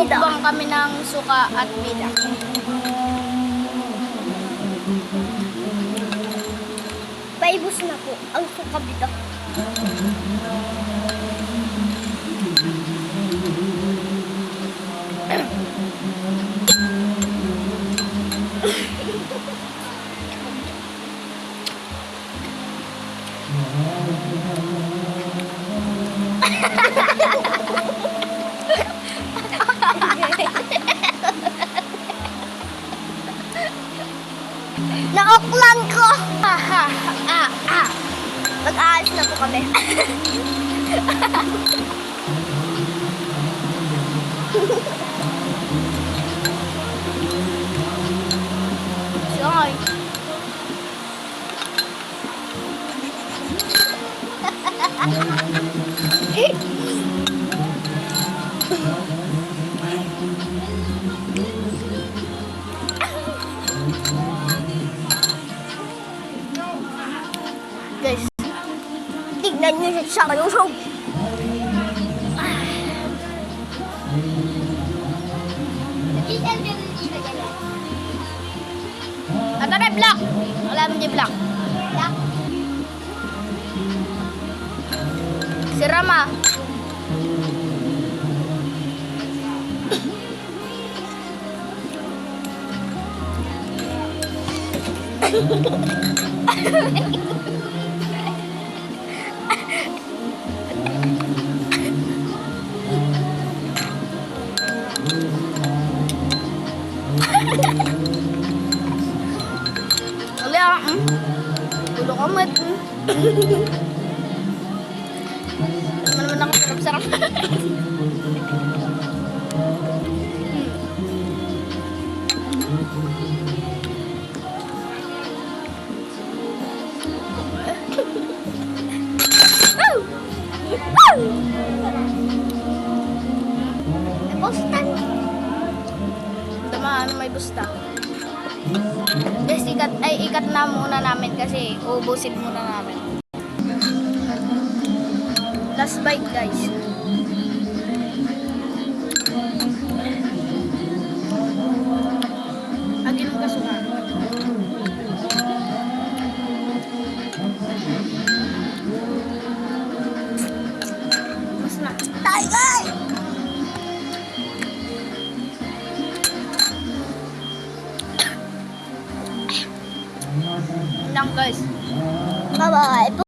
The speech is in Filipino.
Magmumukbang kami ng suka at bida. Paibos na po ang suka bida. Naoklan ko! Mag-aalis na po kami. Siyangay. Guys, tignan nyo siya seryoso. Ato na block. Alam mo di block. Si Rama. Wala. Ulo ka mat. Naman ako sarap-sarap. Boston. Tamaan may busta. Guys, ikat na muna namin kasi uubusin muna namin. Last bite, guys. Agin mo kasukan. Mas na. Tiger! Lang, guys.